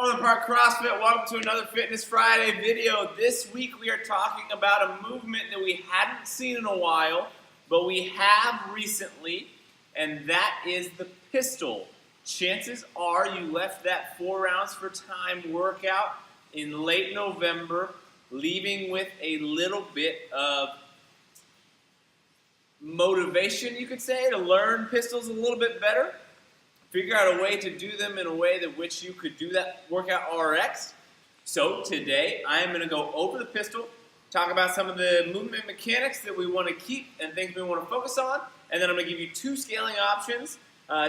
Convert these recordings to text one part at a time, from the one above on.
Overland CrossFit, welcome to another Fitness Friday video. This week we are talking about a movement that we hadn't seen in a while, but we have recently, and that is the pistol. Chances are you left that 4 rounds for time workout in late November, leaving with a little bit of motivation, you could say, to learn pistols a little bit better. Figure out a way to do them in a way that which you could do that workout RX. So today I am going to go over the pistol, talk about some of the movement mechanics that we want to keep and things we want to focus on, and then I'm going to give you 2 scaling options,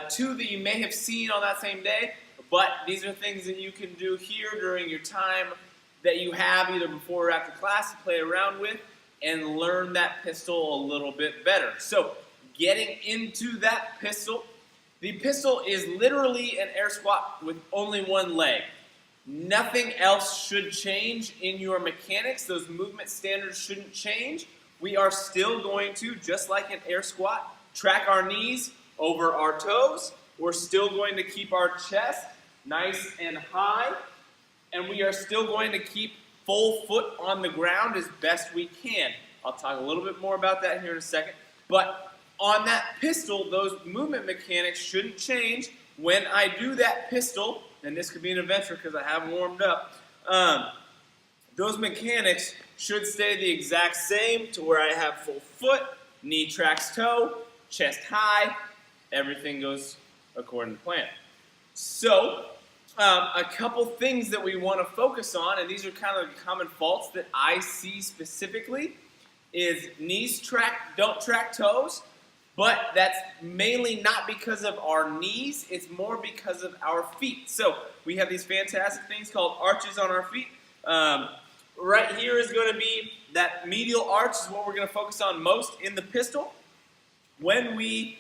2 that you may have seen on that same day, but these are things that you can do here during your time that you have either before or after class to play around with and learn that pistol a little bit better. So getting into that pistol, the pistol is literally an air squat with only one leg. Nothing else should change in your mechanics. Those movement standards shouldn't change. We are still going to, just like an air squat, track our knees over our toes. We're still going to keep our chest nice and high. And we are still going to keep full foot on the ground as best we can. I'll talk a little bit more about that here in a second. But on that pistol, those movement mechanics shouldn't change. When I do that pistol, and this could be an adventure because I haven't warmed up, those mechanics should stay the exact same to where I have full foot, knee tracks toe, chest high, everything goes according to plan. So, a couple things that we want to focus on, and these are kind of the common faults that I see specifically, is knees don't track toes. But that's mainly not because of our knees, it's more because of our feet. So we have these fantastic things called arches on our feet. Right here is going to be that medial arch is what we're going to focus on most in the pistol. When we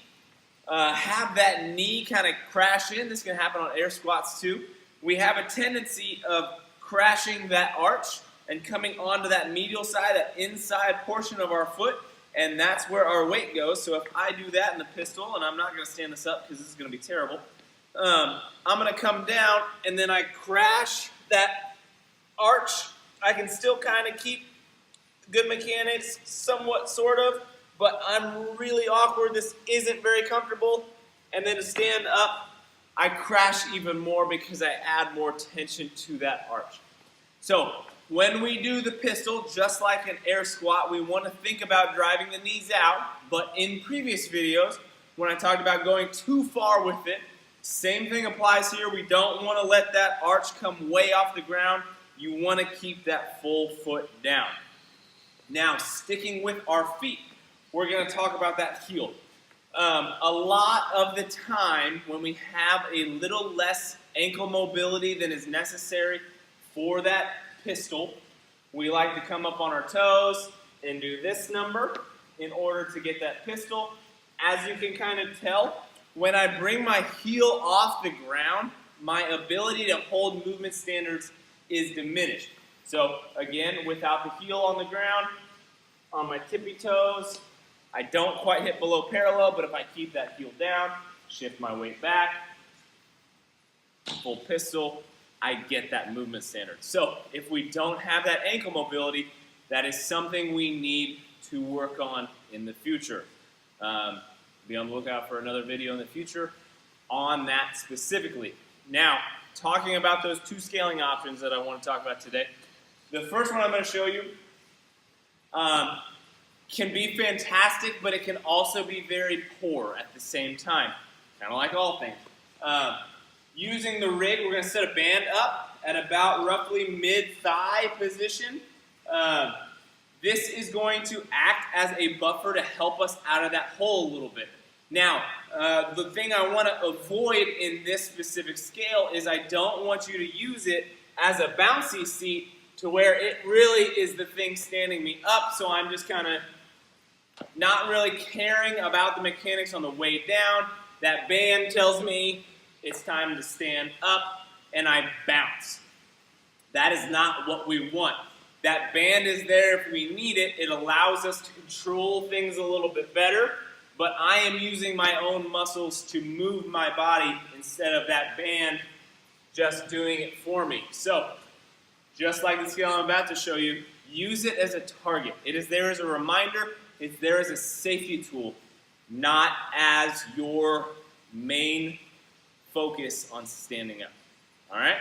have that knee kind of crash in, this can happen on air squats too, we have a tendency of crashing that arch and coming onto that medial side, that inside portion of our foot. And that's where our weight goes. So if I do that in the pistol, and I'm not going to stand this up because this is going to be terrible, I'm going to come down and then I crash that arch. I can still kind of keep good mechanics, somewhat, sort of, but I'm really awkward. This isn't very comfortable. And then to stand up, I crash even more because I add more tension to that arch. So when we do the pistol, just like an air squat, we want to think about driving the knees out. But in previous videos, when I talked about going too far with it, same thing applies here. We don't want to let that arch come way off the ground. You want to keep that full foot down. Now, sticking with our feet, we're going to talk about that heel. A lot of the time, when we have a little less ankle mobility than is necessary for that pistol, we like to come up on our toes and do this number in order to get that pistol. As you can kind of tell, when I bring my heel off the ground, my ability to hold movement standards is diminished. So again, without the heel on the ground, on my tippy toes, I don't quite hit below parallel, but if I keep that heel down, shift my weight back, full pistol, I get that movement standard. So if we don't have that ankle mobility, that is something we need to work on in the future. Be on the lookout for another video in the future on that specifically. Now, talking about those 2 scaling options that I want to talk about today, the first one I'm going to show you can be fantastic, but it can also be very poor at the same time, kind of like all things. Using the rig, we're going to set a band up at about roughly mid-thigh position. This is going to act as a buffer to help us out of that hole a little bit. Now, the thing I want to avoid in this specific scale is I don't want you to use it as a bouncy seat to where it really is the thing standing me up, so I'm just kind of not really caring about the mechanics on the way down. That band tells me it's time to stand up, and I bounce. That is not what we want. That band is there if we need it. It allows us to control things a little bit better, but I am using my own muscles to move my body instead of that band just doing it for me. So, just like the skill I'm about to show you, use it as a target. It is there as a reminder. It's there as a safety tool, not as your main focus on standing up. All right?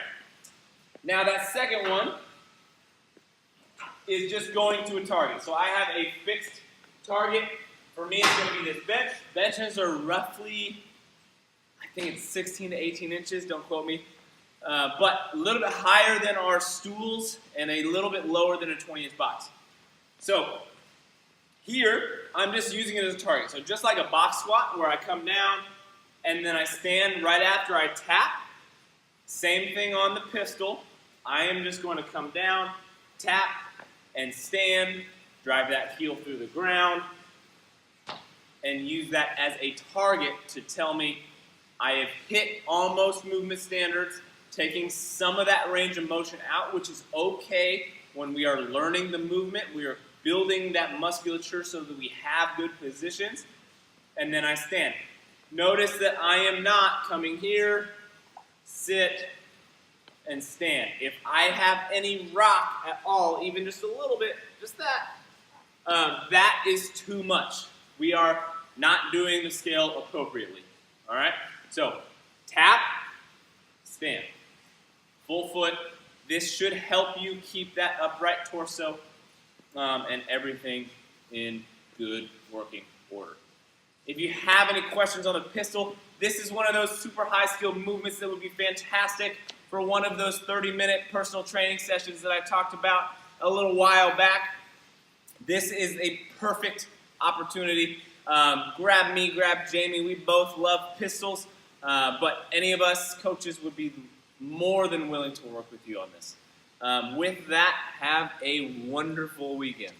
Now that second one is just going to a target. So I have a fixed target. For me, it's going to be this bench. Benches are roughly, I think it's 16 to 18 inches, don't quote me, but a little bit higher than our stools and a little bit lower than a 20-inch box. So here, I'm just using it as a target. So just like a box squat where I come down and then I stand right after I tap, same thing on the pistol. I am just going to come down, tap, and stand, drive that heel through the ground, and use that as a target to tell me I have hit almost movement standards, taking some of that range of motion out, which is okay when we are learning the movement. We are building that musculature so that we have good positions, and then I stand. Notice that I am not coming here, sit, and stand. If I have any rock at all, even just a little bit, just that, that is too much. We are not doing the scale appropriately. All right? So, tap, stand. Full foot. This should help you keep that upright torso and everything in good working order. If you have any questions on the pistol, this is one of those super high skill movements that would be fantastic for one of those 30-minute personal training sessions that I talked about a little while back. This is a perfect opportunity. Grab me, grab Jamie. We both love pistols, but any of us coaches would be more than willing to work with you on this. With that, have a wonderful weekend.